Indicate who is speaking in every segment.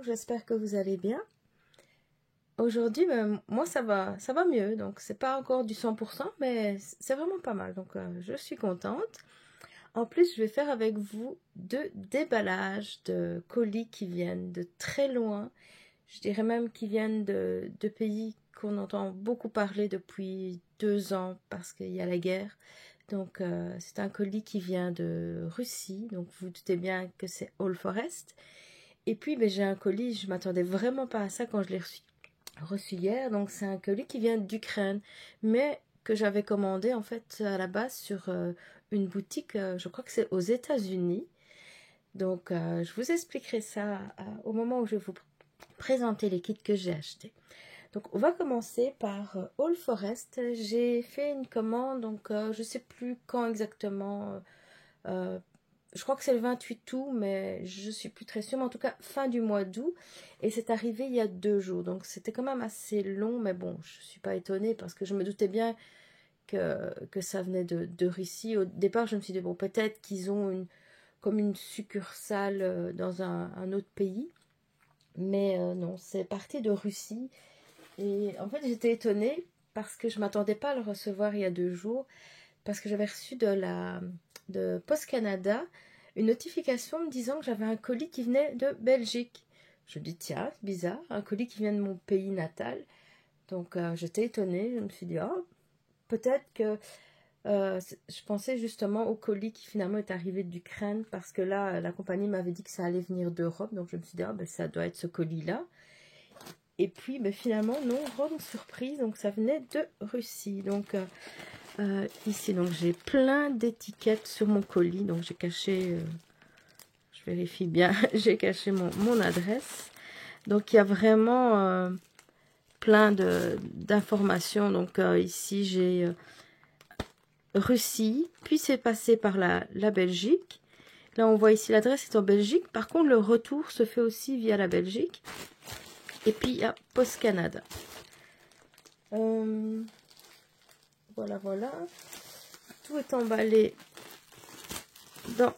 Speaker 1: j'espère que vous allez bien. Aujourd'hui, moi ça va mieux, donc c'est pas encore du 100%, mais c'est vraiment pas mal, donc je suis contente. En plus, je vais faire avec vous deux déballages de colis qui viennent de très loin, je dirais même qui viennent de pays qu'on entend beaucoup parler depuis 2 ans parce qu'il y a la guerre. Donc c'est un colis qui vient de Russie, donc vous vous doutez bien que c'est All Forest. Et puis j'ai un colis, je m'attendais vraiment pas à ça quand je l'ai reçu hier. Donc c'est un colis qui vient d'Ukraine, mais que j'avais commandé en fait à la base sur une boutique, je crois que c'est aux États-Unis. Donc je vous expliquerai ça au moment où je vais vous présenter les kits que j'ai achetés. Donc on va commencer par All Forest. J'ai fait une commande, donc je sais plus quand exactement. Je crois que c'est le 28 août, mais je suis plus très sûre. Mais en tout cas, fin du mois d'août. Et c'est arrivé il y a 2 jours. Donc c'était quand même assez long, mais bon, je ne suis pas étonnée parce que je me doutais bien que ça venait de Russie. Au départ, je me suis dit, bon, peut-être qu'ils ont comme une succursale dans un autre pays. Mais non, c'est parti de Russie. Et en fait, j'étais étonnée parce que je ne m'attendais pas à le recevoir il y a 2 jours. Parce que j'avais reçu de Post Canada une notification me disant que j'avais un colis qui venait de Belgique. Je me dis, tiens, c'est bizarre, un colis qui vient de mon pays natal. Donc j'étais étonnée, je me suis dit, oh, peut-être que je pensais justement au colis qui finalement est arrivé d'Ukraine, parce que là, la compagnie m'avait dit que ça allait venir d'Europe, donc je me suis dit, ça doit être ce colis-là. Et puis finalement, non, grande surprise, donc ça venait de Russie. Donc ici, donc j'ai plein d'étiquettes sur mon colis, donc j'ai caché, je vérifie bien, j'ai caché mon adresse. Donc il y a vraiment plein d'informations. Donc ici j'ai Russie, puis c'est passé par la Belgique. Là on voit ici l'adresse est en Belgique, par contre le retour se fait aussi via la Belgique. Et puis il y a Post Canada. Voilà. Tout est emballé dans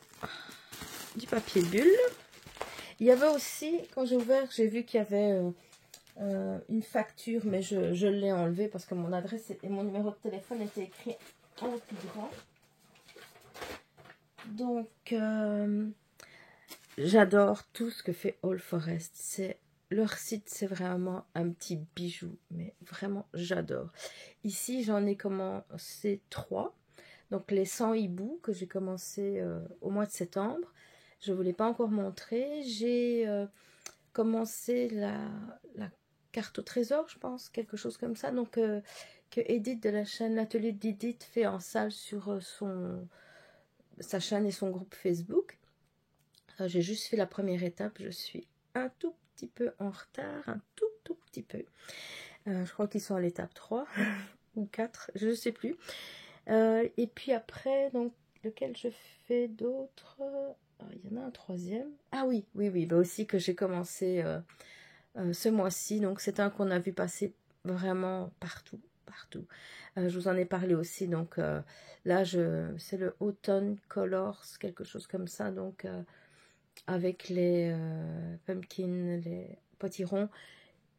Speaker 1: du papier bulle. Il y avait aussi, quand j'ai ouvert, j'ai vu qu'il y avait une facture, mais je l'ai enlevée parce que mon adresse et mon numéro de téléphone étaient écrits en plus grand. Donc, j'adore tout ce que fait All Forest. Leur site, c'est vraiment un petit bijou, mais vraiment, j'adore. Ici, j'en ai commencé 3. Donc, les 100 hiboux que j'ai commencé au mois de septembre. Je ne vous l'ai pas encore montré. J'ai commencé la carte au trésor, je pense, quelque chose comme ça. Donc, que Edith de la chaîne L'Atelier d'Edith fait en salle sur sa chaîne et son groupe Facebook. J'ai juste fait la première étape. Je suis un tout petit peu en retard, un tout petit peu. Je crois qu'ils sont à l'étape 3 ou 4, je ne sais plus. Et puis après, donc, lequel je fais d'autres? Il y en a un troisième. Ah oui, aussi que j'ai commencé ce mois-ci. Donc c'est un qu'on a vu passer vraiment partout. Je vous en ai parlé aussi. Donc là, c'est le Autumn Colors, quelque chose comme ça. Donc avec les pumpkins, les potirons.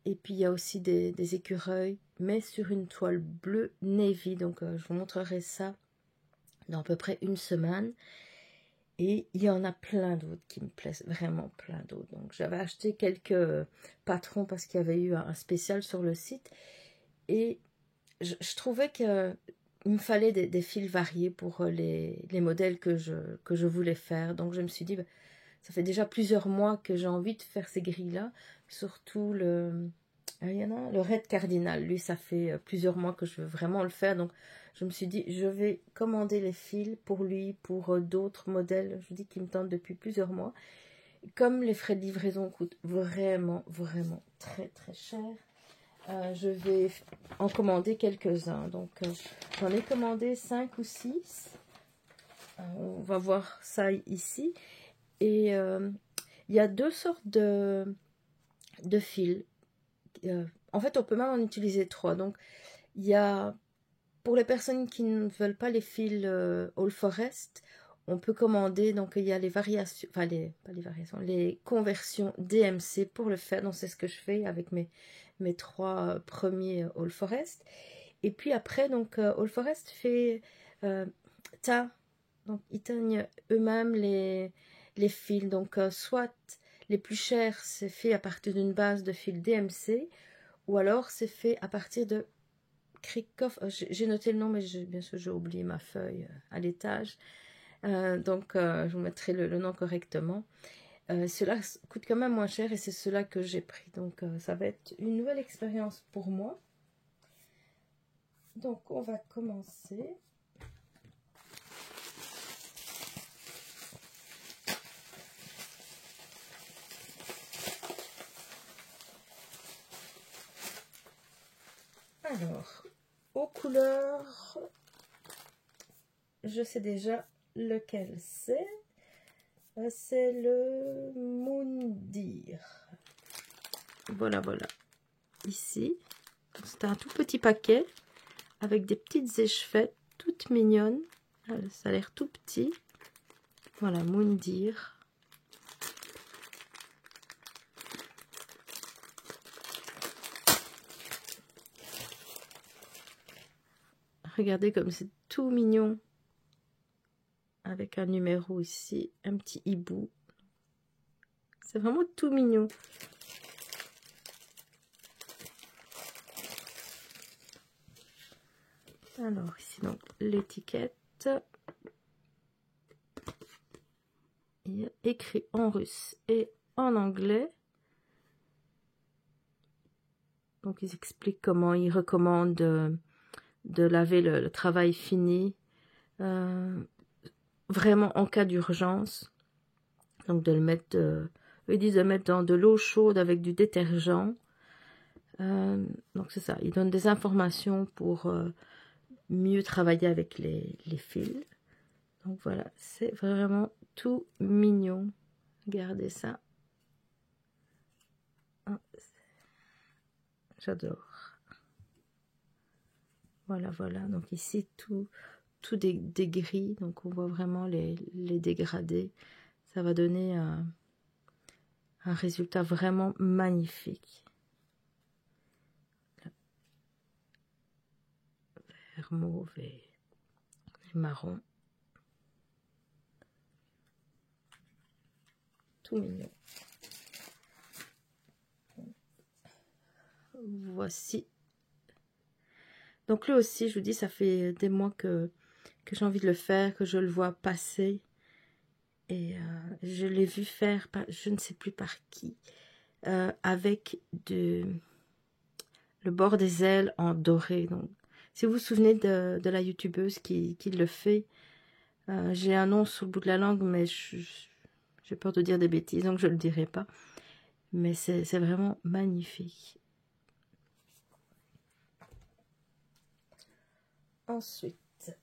Speaker 1: Et puis il y a aussi des écureuils, mais sur une toile bleue navy. Donc je vous montrerai ça dans à peu près une semaine. Et il y en a plein d'autres qui me plaisent, vraiment plein d'autres. Donc j'avais acheté quelques patrons parce qu'il y avait eu un spécial sur le site. Et je trouvais qu'il me fallait des fils variés pour les modèles que je voulais faire. Donc je me suis dit, ça fait déjà plusieurs mois que j'ai envie de faire ces grilles-là. Surtout il y en a le Red Cardinal. Lui, ça fait plusieurs mois que je veux vraiment le faire. Donc je me suis dit, je vais commander les fils pour lui, pour d'autres modèles, je vous dis, qui me tentent depuis plusieurs mois. Comme les frais de livraison coûtent vraiment très cher, je vais en commander quelques-uns. Donc, j'en ai commandé 5 ou 6. On va voir ça ici. Et il y a 2 sortes de fils. En fait, on peut même en utiliser 3. Donc, il y a... Pour les personnes qui ne veulent pas les fils All Forest, on peut commander, donc il y a les variations, enfin pas les variations, les conversions DMC pour le faire. Donc c'est ce que je fais avec mes 3 premiers All Forest. Et puis après, donc All Forest fait donc ils teignent eux-mêmes les fils. Donc soit les plus chers, c'est fait à partir d'une base de fil DMC, ou alors c'est fait à partir de Krickhoff. J'ai noté le nom, mais bien sûr j'ai oublié ma feuille à l'étage. Donc je vous mettrai le nom correctement. Cela coûte quand même moins cher et c'est cela que j'ai pris. Donc ça va être une nouvelle expérience pour moi. Donc on va commencer. Alors, aux couleurs, je sais déjà lequel c'est. C'est le Moundir. Voilà, voilà. Ici, c'est un tout petit paquet avec des petites échevettes toutes mignonnes. Ça a l'air tout petit. Voilà, Moundir. Regardez comme c'est tout mignon. Avec un numéro ici, un petit hibou. C'est vraiment tout mignon. Alors ici donc l'étiquette. Il y a écrit en russe et en anglais. Donc ils expliquent comment ils recommandent de laver le travail fini. Vraiment en cas d'urgence. Donc de le mettre, ils disent de mettre dans de l'eau chaude avec du détergent. Donc c'est ça, ils donnent des informations pour mieux travailler avec les fils. Donc voilà, c'est vraiment tout mignon. Regardez ça. Ah, j'adore. Voilà, voilà. Donc ici, tout des gris. Donc on voit vraiment les dégradés. Ça va donner un résultat vraiment magnifique. Vert mauve et marron. Tout mignon. Voici. Donc lui aussi, je vous dis, ça fait des mois que j'ai envie de le faire, que je le vois passer. Et je l'ai vu faire, je ne sais plus par qui, avec le bord des ailes en doré. Donc, si vous vous souvenez de la youtubeuse qui le fait, j'ai un nom sur le bout de la langue, mais j'ai peur de dire des bêtises, donc je ne le dirai pas. Mais c'est vraiment magnifique. Ensuite,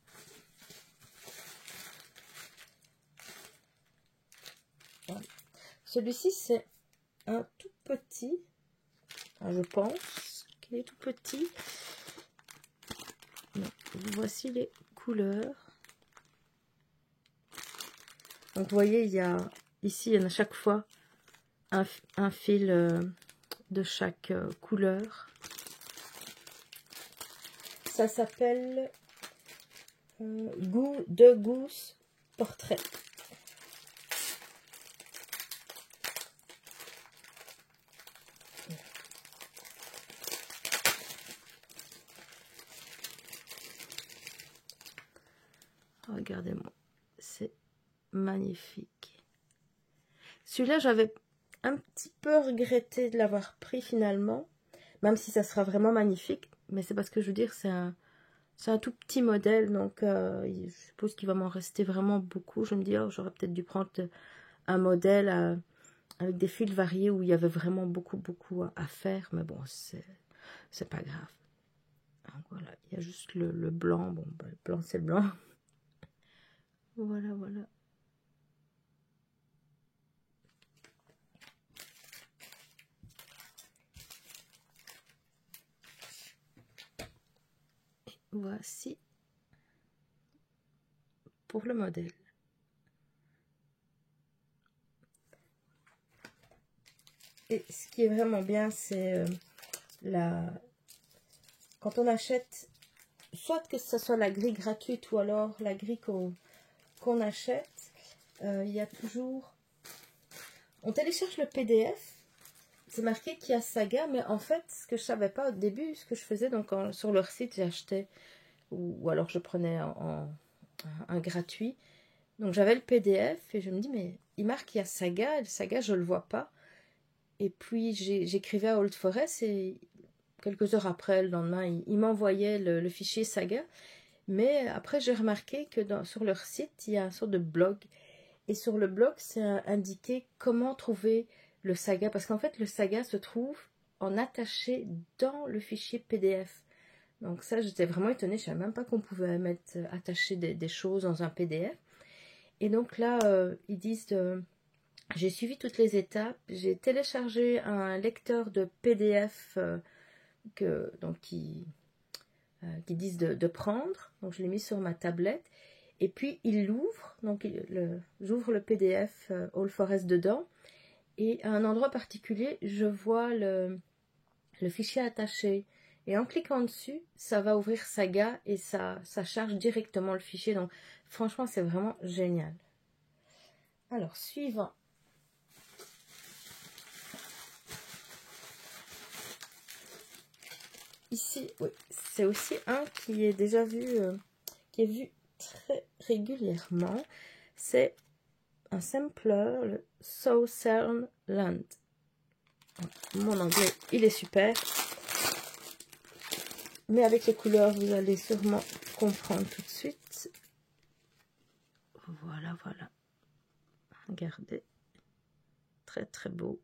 Speaker 1: voilà. Celui-ci, c'est un tout petit. Je pense qu'il est tout petit. Donc, voici les couleurs. Donc, vous voyez, ici, il y en a chaque fois un fil de chaque couleur. Ça s'appelle Goût de Gousse Portrait. Regardez-moi, c'est magnifique. Celui-là, j'avais un petit peu regretté de l'avoir pris finalement, même si ça sera vraiment magnifique. Mais c'est parce que je veux dire, c'est un tout petit modèle, donc je suppose qu'il va m'en rester vraiment beaucoup. Je me dis, oh, j'aurais peut-être dû prendre un modèle avec des fils variés où il y avait vraiment beaucoup à faire. Mais bon, c'est pas grave. Donc voilà, il y a juste le blanc. Bon, ben, le blanc, c'est le blanc. Voilà, voilà. Et voici pour le modèle. Et ce qui est vraiment bien, c'est quand on achète, soit que ce soit la grille gratuite ou alors la grille qu'on achète, il y a toujours... On télécharge le PDF, c'est marqué qu'il y a Saga, mais en fait, ce que je ne savais pas au début, ce que je faisais, donc sur leur site, j'achetais, ou alors je prenais un gratuit. Donc j'avais le PDF et je me dis, mais il marque qu'il y a Saga, et le Saga, je ne le vois pas. Et puis j'écrivais à Old Forest et quelques heures après, le lendemain, il m'envoyait le fichier Saga. Mais après, j'ai remarqué que sur leur site, il y a une sorte de blog. Et sur le blog, c'est indiqué comment trouver le Saga. Parce qu'en fait, le Saga se trouve en attaché dans le fichier PDF. Donc ça, j'étais vraiment étonnée. Je ne savais même pas qu'on pouvait mettre attacher des choses dans un PDF. Et donc là, ils disent... j'ai suivi toutes les étapes. J'ai téléchargé un lecteur de PDF qui disent de prendre. Donc je l'ai mis sur ma tablette. Et puis il l'ouvre. Donc j'ouvre le PDF All Forest dedans. Et à un endroit particulier, je vois le fichier attaché. Et en cliquant dessus, ça va ouvrir Saga et ça charge directement le fichier. Donc franchement, c'est vraiment génial. Alors, suivant. Ici, oui, c'est aussi un qui est déjà vu, qui est vu très régulièrement. C'est un sampler, le Southern Land. Mon anglais, il est super. Mais avec les couleurs, vous allez sûrement comprendre tout de suite. Voilà, voilà. Regardez. Très, très beau.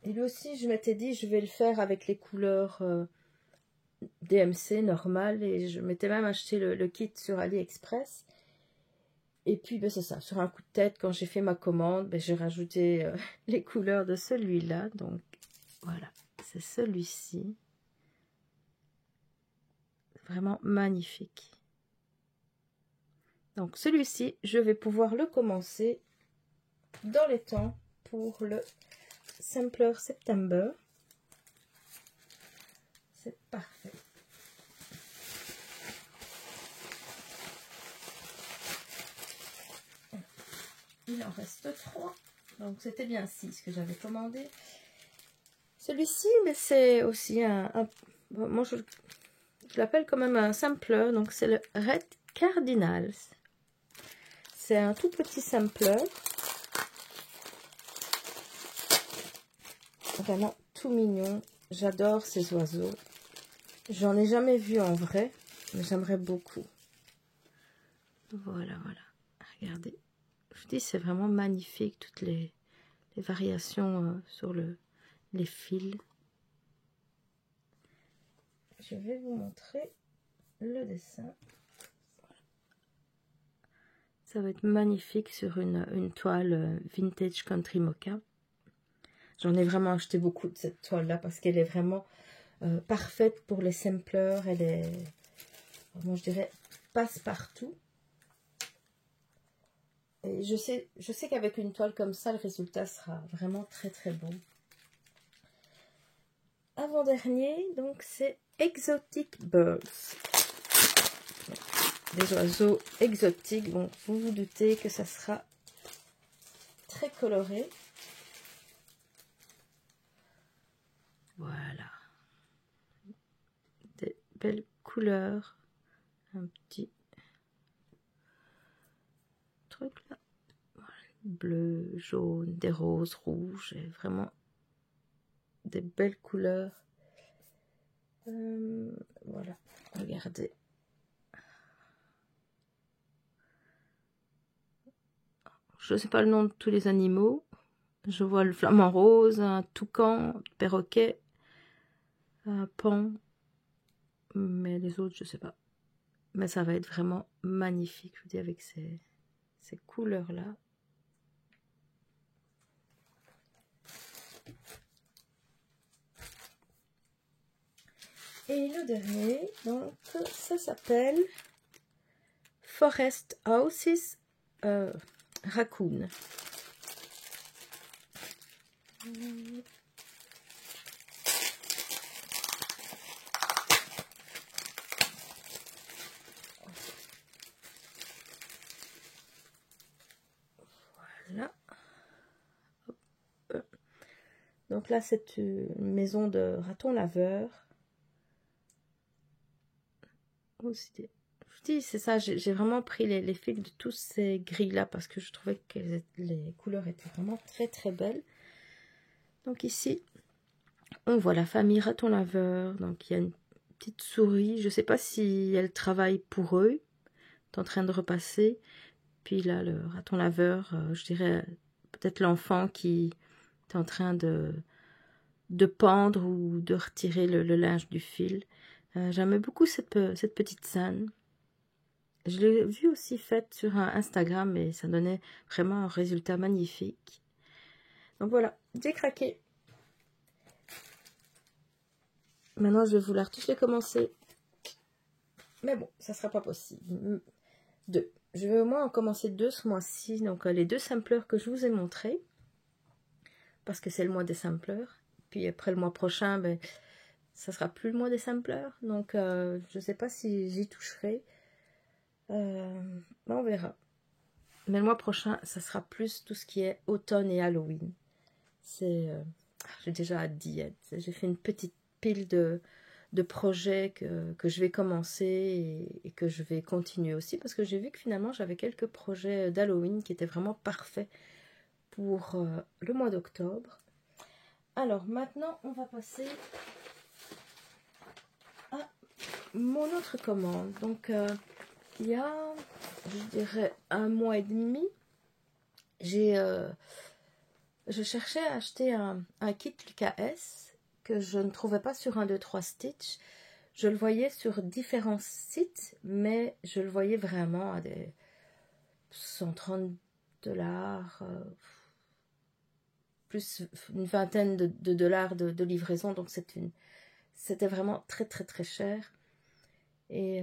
Speaker 1: Et lui aussi, je m'étais dit, je vais le faire avec les couleurs DMC normales. Et je m'étais même acheté le kit sur AliExpress. Et puis, ben, c'est ça. Sur un coup de tête, quand j'ai fait ma commande, ben, j'ai rajouté les couleurs de celui-là. Donc, voilà. C'est celui-ci. Vraiment magnifique. Donc, celui-ci, je vais pouvoir le commencer dans les temps pour le Sampler September. C'est parfait. Il en reste 3. Donc, c'était bien 6 que j'avais commandé. Celui-ci, mais c'est aussi moi, je l'appelle quand même un sampler. Donc, c'est le Red Cardinals. C'est un tout petit sampler. Vraiment tout mignon. J'adore ces oiseaux. J'en ai jamais vu en vrai, mais j'aimerais beaucoup. Voilà, voilà. Regardez. Je vous dis, c'est vraiment magnifique, toutes les variations sur les fils. Je vais vous montrer le dessin. Ça va être magnifique sur une toile vintage country mocha. J'en ai vraiment acheté beaucoup de cette toile-là parce qu'elle est vraiment parfaite pour les samplers. Elle est, moi je dirais, passe-partout. Et je sais qu'avec une toile comme ça, le résultat sera vraiment très très beau. Avant-dernier, donc c'est Exotic Birds. Des oiseaux exotiques. Bon, vous vous doutez que ça sera très coloré. Voilà. Des belles couleurs. Un petit truc là. Voilà. Bleu, jaune, des roses, rouges. Et vraiment des belles couleurs. Voilà. Regardez. Je ne sais pas le nom de tous les animaux. Je vois le flamant rose, un toucan, un perroquet, un paon. Mais les autres, je ne sais pas. Mais ça va être vraiment magnifique, je vous dis, avec ces couleurs-là. Et le dernier, donc, ça s'appelle Forest Houses Raccoon. Voilà. Donc là, c'est une maison de raton laveur. Aussi, je dis, c'est ça, j'ai vraiment pris les fils de tous ces grilles-là parce que je trouvais que les couleurs étaient vraiment très très belles. Donc ici, on voit la famille raton laveur. Donc il y a une petite souris, je ne sais pas si elle travaille pour eux, est en train de repasser. Puis là, le raton laveur, je dirais peut-être l'enfant qui est en train de pendre ou de retirer le linge du fil. J'aimais beaucoup cette petite scène. Je l'ai vue aussi faite sur un Instagram et ça donnait vraiment un résultat magnifique. Donc voilà, j'ai craqué. Maintenant, je vais vouloir tous les commencer. Mais bon, ça ne sera pas possible. 2. Je vais au moins en commencer 2 ce mois-ci. Donc les 2 sampleurs que je vous ai montrés. Parce que c'est le mois des sampleurs. Puis après le mois prochain, ben, ça sera plus le mois des sampleurs. Donc je ne sais pas si j'y toucherai. On verra. Mais le mois prochain, ça sera plus tout ce qui est automne et Halloween. J'ai déjà hâte d'y être. J'ai fait une petite pile de projets que je vais commencer et que je vais continuer aussi. Parce que j'ai vu que finalement, j'avais quelques projets d'Halloween qui étaient vraiment parfaits pour le mois d'octobre. Alors maintenant, on va passer à mon autre commande. Donc, il y a, je dirais, 1 mois et demi, je cherchais à acheter un kit LKS que je ne trouvais pas sur 1, 2, 3 Stitch. Je le voyais sur différents sites, mais je le voyais vraiment à des 130 $, plus une vingtaine de dollars de livraison. Donc c'était vraiment très très très cher. Et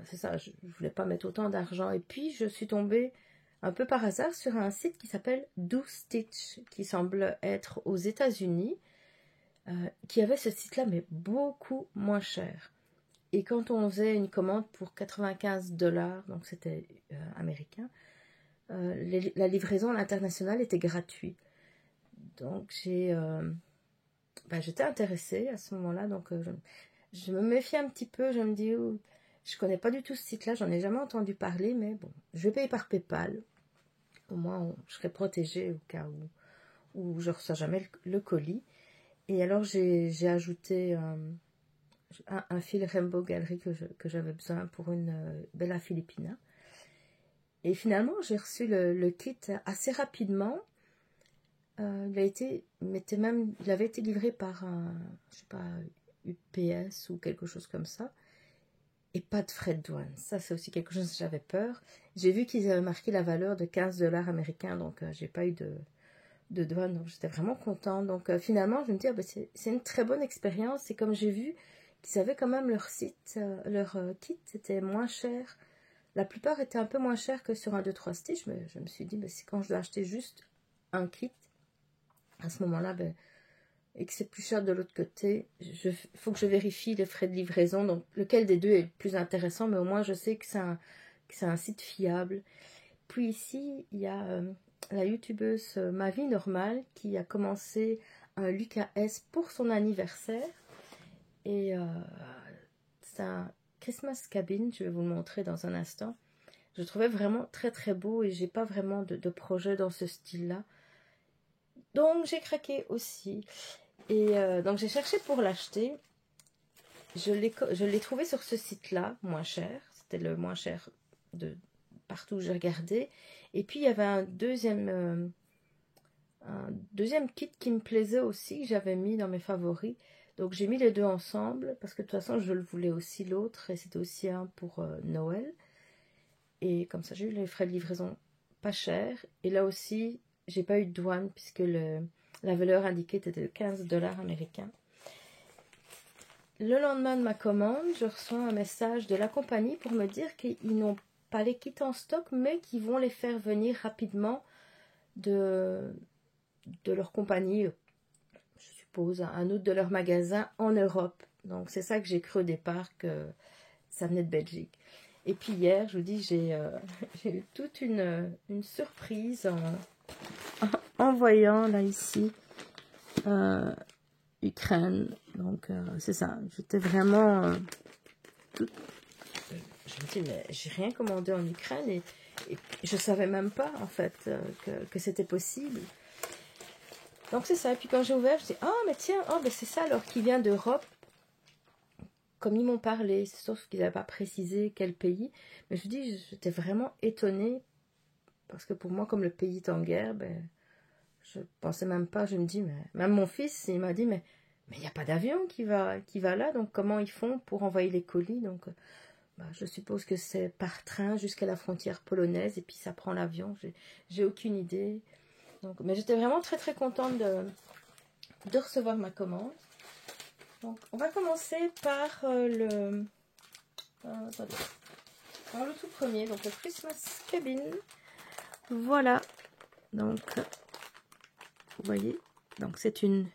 Speaker 1: c'est ça, je ne voulais pas mettre autant d'argent. Et puis, je suis tombée un peu par hasard sur un site qui s'appelle Do Stitch, qui semble être aux États-Unis, qui avait ce site-là, mais beaucoup moins cher. Et quand on faisait une commande pour 95 $, donc c'était américain, la livraison à l'international était gratuite. Donc, j'étais intéressée à ce moment-là, donc je me méfie un petit peu, je me dis... Je connais pas du tout ce site-là, j'en ai jamais entendu parler, mais bon, je vais payer par PayPal. Au moins, je serai protégée au cas où je reçois jamais le colis. Et alors, j'ai ajouté un fil Rainbow Gallery que j'avais besoin pour une Bella Filipina. Et finalement, j'ai reçu le kit assez rapidement. Il avait été livré par je sais pas, UPS ou quelque chose comme ça. Et pas de frais de douane. Ça, c'est aussi quelque chose que j'avais peur. J'ai vu qu'ils avaient marqué la valeur de 15 $ américains, donc j'ai pas eu de douane. Donc j'étais vraiment contente. Donc finalement, je me dis, c'est une très bonne expérience. Et comme j'ai vu qu'ils avaient quand même leur site, leur kit, c'était moins cher. La plupart étaient un peu moins chers que sur 1, 2, 3 Stitch. Mais je me suis dit, c'est quand je dois acheter juste un kit, à ce moment-là, et que c'est plus cher de l'autre côté, il faut que je vérifie les frais de livraison. Donc, lequel des deux est le plus intéressant, mais au moins, je sais que c'est un site fiable. Puis ici, il y a la youtubeuse Ma Vie Normale qui a commencé un LKS pour son anniversaire. Et c'est un Christmas Cabin, je vais vous le montrer dans un instant. Je le trouvais vraiment très très beau et j'ai pas vraiment de projet dans ce style-là. Donc, j'ai craqué aussi. Et donc j'ai cherché pour l'acheter. Je l'ai trouvé sur ce site-là, moins cher. C'était le moins cher de partout où j'ai regardé. Et puis il y avait un deuxième kit qui me plaisait aussi, que j'avais mis dans mes favoris. Donc j'ai mis les deux ensemble, parce que de toute façon je le voulais aussi l'autre, et c'était aussi un pour Noël. Et comme ça j'ai eu les frais de livraison pas chers. Et là aussi, j'ai pas eu de douane, puisque la valeur indiquée était de 15 $ américains. Le lendemain de ma commande, je reçois un message de la compagnie pour me dire qu'ils n'ont pas les kits en stock, mais qu'ils vont les faire venir rapidement de de leur compagnie, je suppose, un autre de leur magasin en Europe. Donc c'est ça que j'ai cru au départ, que ça venait de Belgique. Et puis hier, je vous dis, j'ai eu toute une surprise en voyant là ici Ukraine. Donc c'est ça, j'étais vraiment toute... Je me dis, mais j'ai rien commandé en Ukraine et je savais même pas en fait que c'était possible. Donc c'est ça, et puis quand j'ai ouvert, je dis, ah mais tiens, oh, ben c'est ça alors qui vient d'Europe. Comme ils m'ont parlé, sauf qu'ils n'avaient pas précisé quel pays. Mais je vous dis, j'étais vraiment étonnée. Parce que pour moi, comme le pays est en guerre, ben, je pensais même pas. Je me dis, mais même mon fils, il m'a dit, mais il n'y a pas d'avion qui va là. Donc comment ils font pour envoyer les colis? Donc bah, je suppose que c'est par train jusqu'à la frontière polonaise. Et puis ça prend l'avion. J'ai aucune idée. Donc, mais j'étais vraiment très très contente de recevoir ma commande. Donc, on va commencer par attendez. Par le tout premier, donc le Christmas Cabin. Voilà. Donc, vous voyez. Donc, c'est une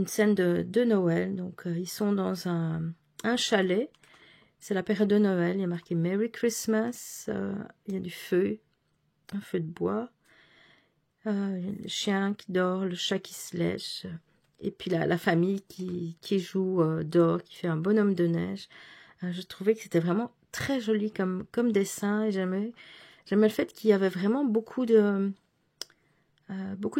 Speaker 1: scène de Noël. Donc, ils sont dans un chalet. C'est la période de Noël. Il y a marqué Merry Christmas. Il y a du feu. Un feu de bois. Il y a le chien qui dort, le chat qui se lèche. Et puis la famille qui joue dehors, qui fait un bonhomme de neige. Je trouvais que c'était vraiment très joli comme dessin. Et j'aimais le fait qu'il y avait vraiment beaucoup de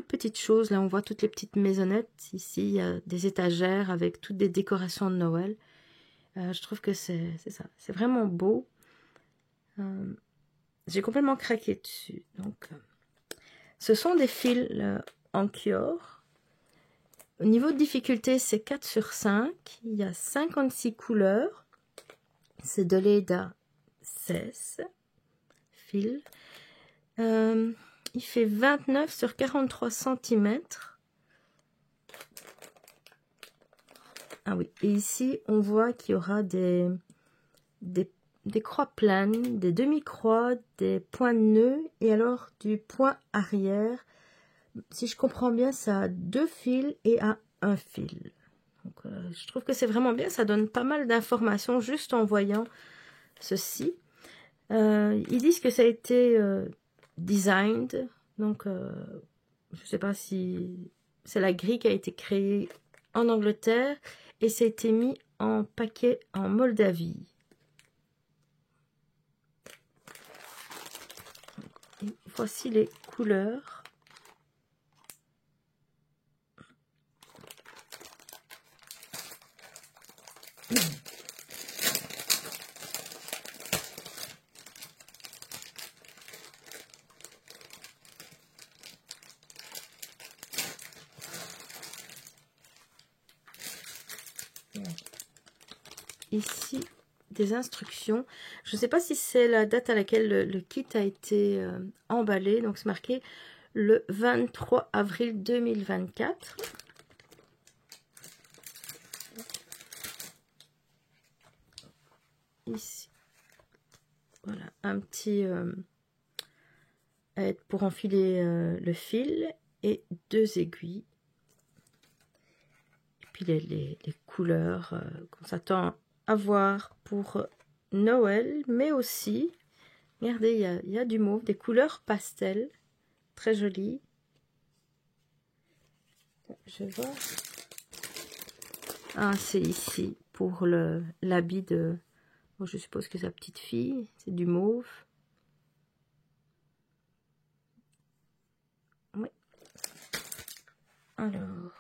Speaker 1: petites choses. Là, on voit toutes les petites maisonnettes. Ici, il y a des étagères avec toutes des décorations de Noël. Je trouve que c'est ça. C'est vraiment beau. J'ai complètement craqué dessus. Donc, ce sont des fils en cuir. Au niveau de difficulté, c'est 4 sur 5. Il y a 56 couleurs. C'est de Leda 16 fils. Il fait 29 sur 43 cm. Ah oui, et ici, on voit qu'il y aura des croix planes, des demi-croix, des points de nœud et alors du point arrière. Si je comprends bien, ça a 2 fils et a 1 fil. Donc, je trouve que c'est vraiment bien. Ça donne pas mal d'informations juste en voyant ceci. Ils disent que ça a été designed. Donc, je ne sais pas si c'est la grille qui a été créée en Angleterre et ça a été mis en paquet en Moldavie. Et voici les couleurs. Ici, des instructions. Je ne sais pas si c'est la date à laquelle le kit a été emballé. Donc, c'est marqué le 23 avril 2024. Ici, voilà, un petit aide pour enfiler le fil et 2 aiguilles. Et puis les couleurs qu'on s'attend à voir pour Noël, mais aussi, regardez, il y a du mauve, des couleurs pastel, très jolies. Je vois. Ah, c'est ici pour l'habit de... Bon, je suppose que c'est la petite fille, c'est du mauve. Oui. Alors,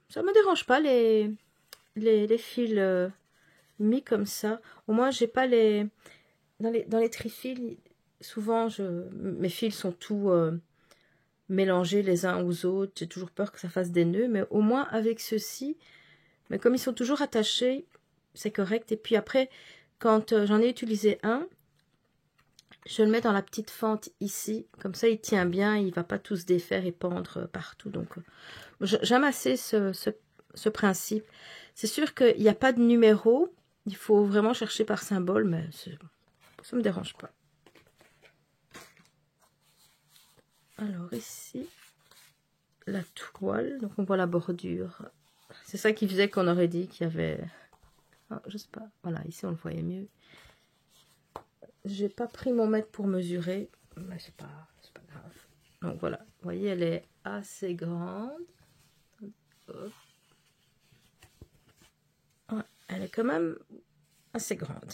Speaker 1: ça me dérange pas les fils mis comme ça. Au moins, j'ai pas dans les trifils. Souvent, mes fils sont tous mélangés les uns aux autres. J'ai toujours peur que ça fasse des nœuds, mais au moins avec ceux-ci, mais comme ils sont toujours attachés, c'est correct. Et puis après, quand j'en ai utilisé un, je le mets dans la petite fente ici. Comme ça, il tient bien, il va pas tout se défaire et pendre partout. Donc, j'aime assez ce principe. C'est sûr qu'il n'y a pas de numéro. Il faut vraiment chercher par symbole, mais ça ne me dérange pas. Alors ici, la toile, donc on voit la bordure. C'est ça qui faisait qu'on aurait dit qu'il y avait... Ah, je sais pas, voilà, ici on le voyait mieux. J'ai pas pris mon mètre pour mesurer, mais c'est pas grave. Donc voilà, vous voyez, elle est assez grande. Hop. Ouais, elle est quand même assez grande.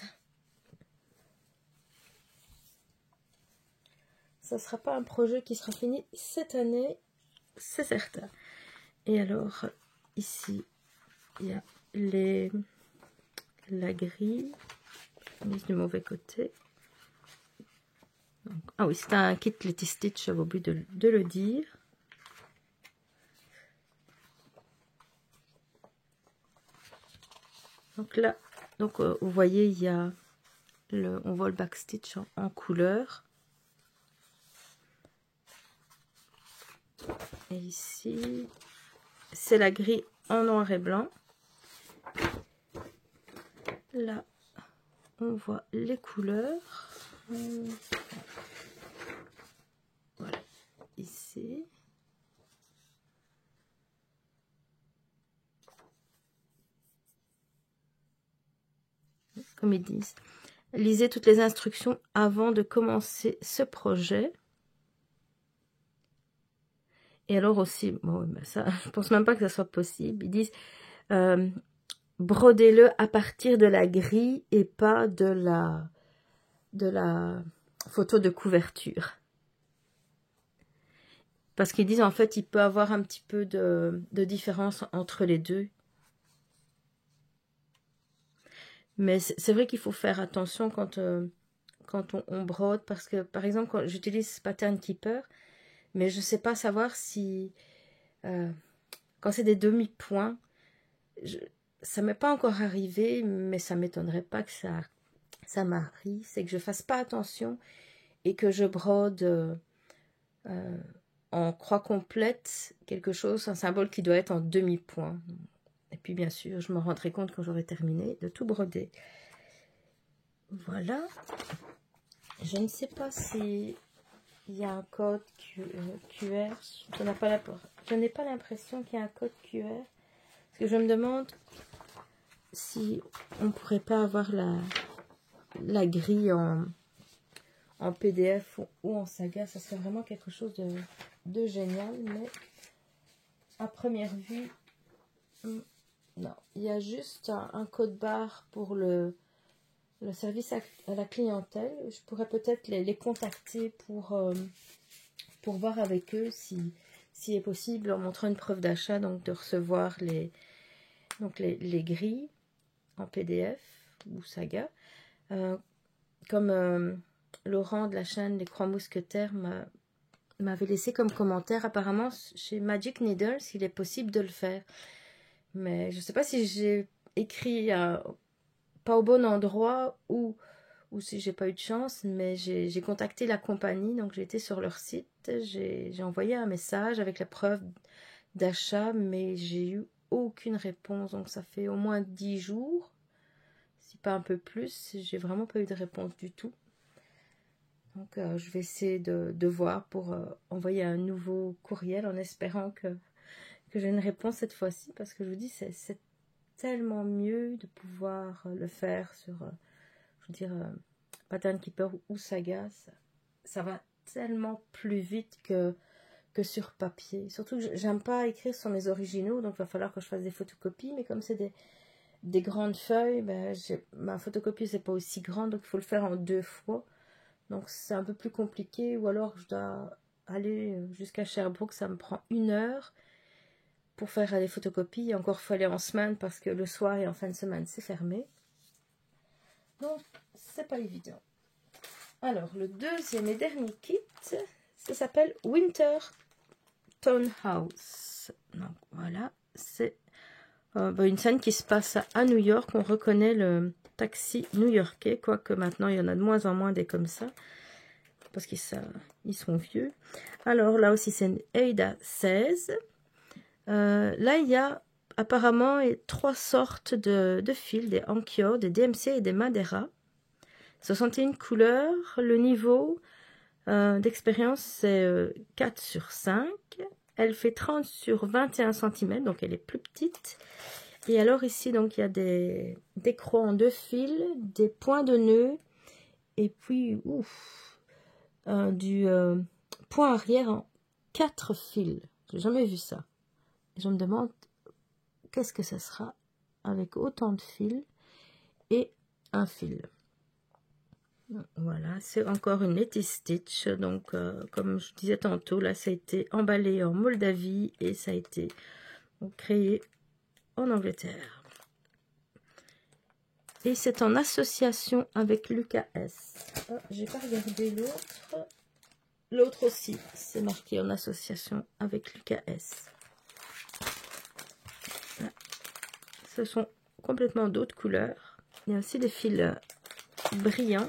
Speaker 1: Ça ne sera pas un projet qui sera fini cette année, c'est certain. Et alors, ici, il y a la grille mise du mauvais côté. Donc, ah oui, c'est un kit Letty Stitch, j'avais oublié de le dire. Donc là, vous voyez, il y a on voit le backstitch en couleur. Et ici, c'est la grille en noir et blanc. Là, on voit les couleurs. Voilà, ici. Comme ils disent, lisez toutes les instructions avant de commencer ce projet. Et alors aussi, bon, ben ça, je pense même pas que ça soit possible. Ils disent, brodez-le à partir de la grille et pas de la photo de couverture. Parce qu'ils disent, en fait, il peut avoir un petit peu de différence entre les deux. Mais c'est vrai qu'il faut faire attention quand on brode. Parce que, par exemple, quand j'utilise Pattern Keeper, mais je ne sais pas savoir si... quand c'est des demi-points, ça ne m'est pas encore arrivé, mais ça ne m'étonnerait pas que ça m'arrive. C'est que je ne fasse pas attention et que je brode en croix complète quelque chose, un symbole qui doit être en demi-point. Et puis bien sûr, je me rendrai compte quand j'aurai terminé de tout broder. Voilà. Je ne sais pas si il y a un code QR. Je n'ai pas l'impression qu'il y a un code QR. Parce que je me demande si on ne pourrait pas avoir la grille en PDF ou en saga. Ça serait vraiment quelque chose de génial. Mais à première vue, non. Il y a juste un code barre pour le service à la clientèle. Je pourrais peut-être les contacter pour voir avec eux si est possible, en montrant une preuve d'achat, donc de recevoir les grilles en PDF ou saga. Comme Laurent de la chaîne Les Croix Mousquetaires m'avait laissé comme commentaire, apparemment chez Magic Needles, il est possible de le faire. Mais je ne sais pas si j'ai écrit pas au bon endroit ou si j'ai pas eu de chance, mais j'ai contacté la compagnie, donc j'ai été sur leur site, j'ai envoyé un message avec la preuve d'achat, mais j'ai eu aucune réponse, donc ça fait au moins 10 jours, si pas un peu plus, j'ai vraiment pas eu de réponse du tout. Donc je vais essayer de voir pour envoyer un nouveau courriel en espérant que j'ai une réponse cette fois-ci, parce que je vous dis, c'est tellement mieux de pouvoir le faire sur, je veux dire, Pattern Keeper ou Saga, ça va tellement plus vite que sur papier. Surtout que j'aime pas écrire sur mes originaux, donc il va falloir que je fasse des photocopies, mais comme c'est des grandes feuilles, ben, ma photocopie c'est pas aussi grande, donc il faut le faire en 2 fois. Donc c'est un peu plus compliqué, ou alors je dois aller jusqu'à Sherbrooke, ça me prend 1 heure pour faire les photocopies. Et encore, il faut aller en semaine parce que le soir et en fin de semaine, c'est fermé. Donc, c'est pas évident. Alors, le deuxième et dernier kit, ça s'appelle Winter Townhouse. Donc, voilà, c'est une scène qui se passe à New York. On reconnaît le taxi new-yorkais, quoique maintenant, il y en a de moins en moins des comme ça, parce qu'ils sont vieux. Alors, là aussi, c'est une Aida 16. Là, il y a apparemment 3 sortes de fils, des Ankyor, des DMC et des Madeira. 61 couleurs, le niveau d'expérience, c'est 4 sur 5. Elle fait 30 sur 21 cm, donc elle est plus petite. Et alors ici, donc il y a des crocs en 2 fils, des points de nœud, et puis du point arrière en 4 fils. J'ai jamais vu ça. Je me demande qu'est-ce que ça sera avec autant de fils et un fil. Voilà, c'est encore une Letty Stitch. Donc, comme je disais tantôt, là, ça a été emballé en Moldavie et ça a été créé en Angleterre. Et c'est en association avec Lucas S. Oh, j'ai pas regardé l'autre. L'autre aussi, c'est marqué en association avec Lucas S. Là. Ce sont complètement d'autres couleurs. Il y a aussi des fils brillants.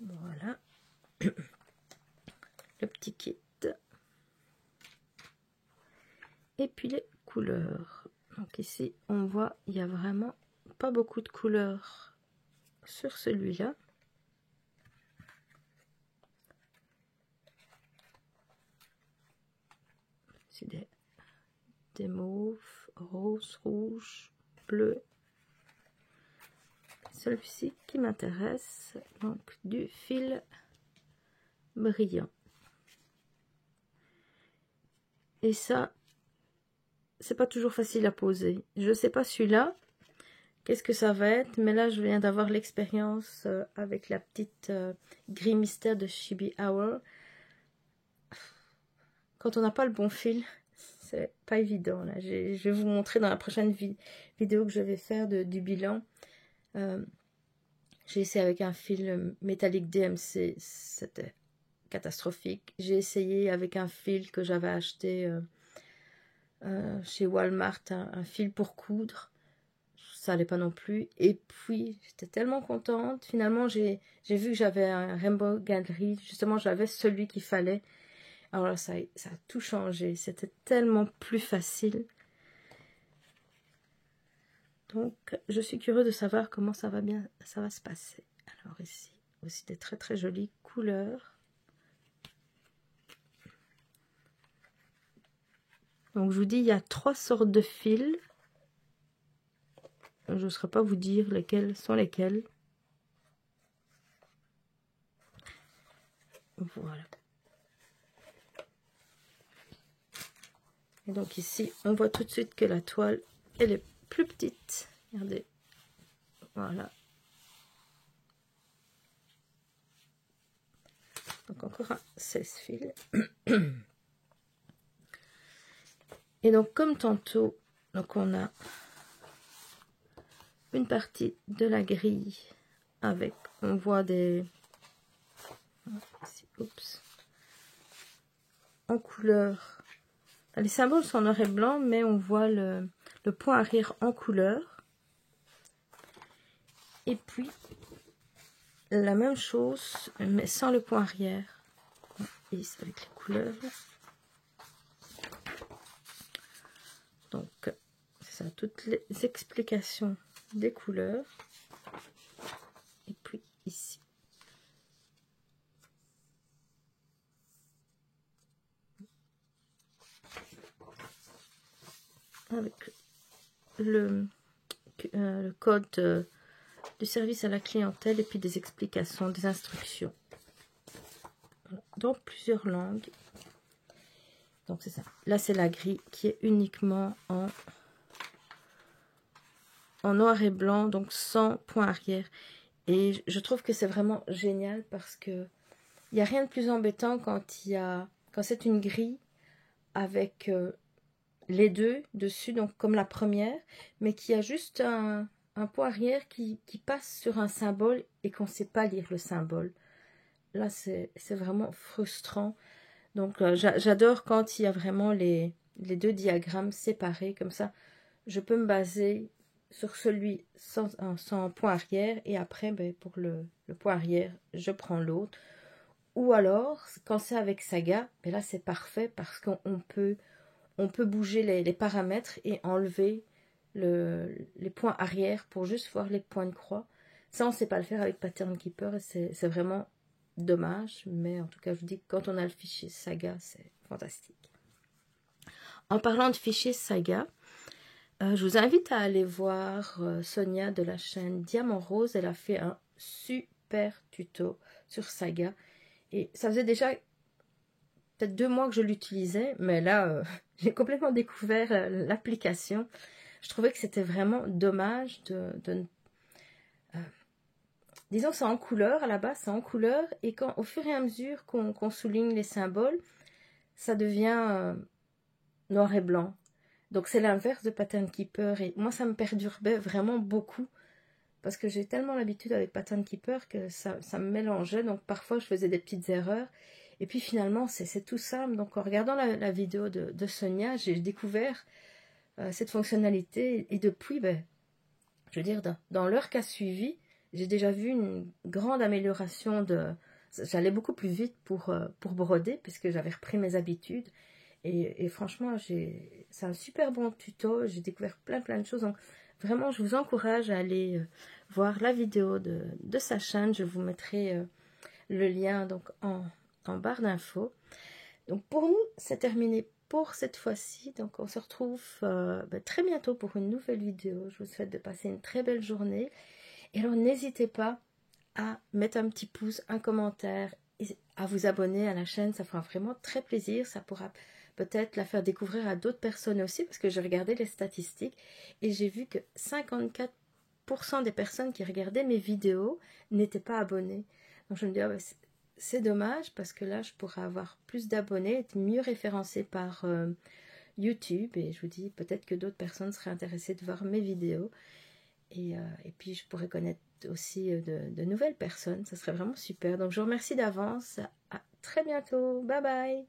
Speaker 1: Voilà. Le petit kit. Et puis les couleurs. Donc ici, on voit, il y a vraiment pas beaucoup de couleurs sur celui-là. C'est des mauves, roses, rouges, bleus. Celui-ci qui m'intéresse, donc du fil brillant. Et ça, c'est pas toujours facile à poser. Je sais pas celui-là, qu'est-ce que ça va être, mais là je viens d'avoir l'expérience avec la petite gris mystère de Chibi Hour. Quand on n'a pas le bon fil, c'est pas évident. Là, je vais vous montrer dans la prochaine vidéo que je vais faire du bilan. J'ai essayé avec un fil métallique DMC, c'était catastrophique. J'ai essayé avec un fil que j'avais acheté chez Walmart, un fil pour coudre. Ça n'allait pas non plus. Et puis, j'étais tellement contente. Finalement, j'ai vu que j'avais un Rainbow Gallery. Justement, j'avais celui qu'il fallait. Alors là, ça a tout changé. C'était tellement plus facile. Donc, je suis curieuse de savoir comment ça va se passer. Alors ici, aussi des très très jolies couleurs. Donc, je vous dis, il y a 3 sortes de fils. Je ne saurais pas vous dire lesquels sont lesquels. Voilà. Et donc ici, on voit tout de suite que la toile, elle est plus petite. Regardez. Voilà. Donc encore un 16 fils. Et donc comme tantôt, donc on a une partie de la grille avec, on voit des, oups, en couleur. Les symboles sont en noir et blanc, mais on voit le point arrière en couleur. Et puis, la même chose, mais sans le point arrière. Et avec les couleurs. Donc, c'est ça, toutes les explications des couleurs. Et puis, ici. Avec le code du service à la clientèle et puis des explications, des instructions. Voilà. Dans plusieurs langues. Donc c'est ça. Là c'est la grille qui est uniquement en noir et blanc, donc sans point arrière. Et je trouve que c'est vraiment génial parce que il n'y a rien de plus embêtant quand c'est une grille avec les deux dessus, donc comme la première, mais qui a juste un point arrière qui passe sur un symbole et qu'on ne sait pas lire le symbole. Là, c'est vraiment frustrant. Donc, j'adore quand il y a vraiment les deux diagrammes séparés, comme ça, je peux me baser sur celui sans point arrière, et après, ben, pour le point arrière, je prends l'autre. Ou alors, quand c'est avec Saga, mais là c'est parfait parce qu'on peut bouger les paramètres et enlever les points arrière pour juste voir les points de croix. Ça, on ne sait pas le faire avec Pattern Keeper et c'est vraiment dommage. Mais en tout cas, je vous dis que quand on a le fichier Saga, c'est fantastique. En parlant de fichier Saga, je vous invite à aller voir Sonia de la chaîne Diamant Rose. Elle a fait un super tuto sur Saga. Et ça faisait déjà peut-être 2 mois que je l'utilisais, mais là, j'ai complètement découvert l'application. Je trouvais que c'était vraiment dommage disons que c'est en couleur, à la base, c'est en couleur, et au fur et à mesure qu'on souligne les symboles, ça devient noir et blanc. Donc c'est l'inverse de Pattern Keeper, et moi ça me perturbait vraiment beaucoup, parce que j'ai tellement l'habitude avec Pattern Keeper que ça me mélangeait, donc parfois je faisais des petites erreurs. Et puis finalement, c'est tout simple. Donc en regardant la vidéo de Sonia, j'ai découvert cette fonctionnalité. Et depuis, je veux dire, dans l'heure qu'a suivi, j'ai déjà vu une grande amélioration. J'allais beaucoup plus vite pour broder, puisque j'avais repris mes habitudes. Et franchement, c'est un super bon tuto. J'ai découvert plein de choses. Donc vraiment, je vous encourage à aller voir la vidéo de sa chaîne. Je vous mettrai le lien donc en barre d'infos. Donc pour nous, c'est terminé pour cette fois-ci. Donc on se retrouve très bientôt pour une nouvelle vidéo. Je vous souhaite de passer une très belle journée. Et alors n'hésitez pas à mettre un petit pouce, un commentaire, et à vous abonner à la chaîne. Ça fera vraiment très plaisir. Ça pourra peut-être la faire découvrir à d'autres personnes aussi, parce que j'ai regardé les statistiques et j'ai vu que 54% des personnes qui regardaient mes vidéos n'étaient pas abonnées. Donc je me dis, c'est dommage parce que là, je pourrais avoir plus d'abonnés, être mieux référencée par YouTube. Et je vous dis, peut-être que d'autres personnes seraient intéressées de voir mes vidéos. Et puis, je pourrais connaître aussi de nouvelles personnes. Ça serait vraiment super. Donc, je vous remercie d'avance. À très bientôt. Bye bye.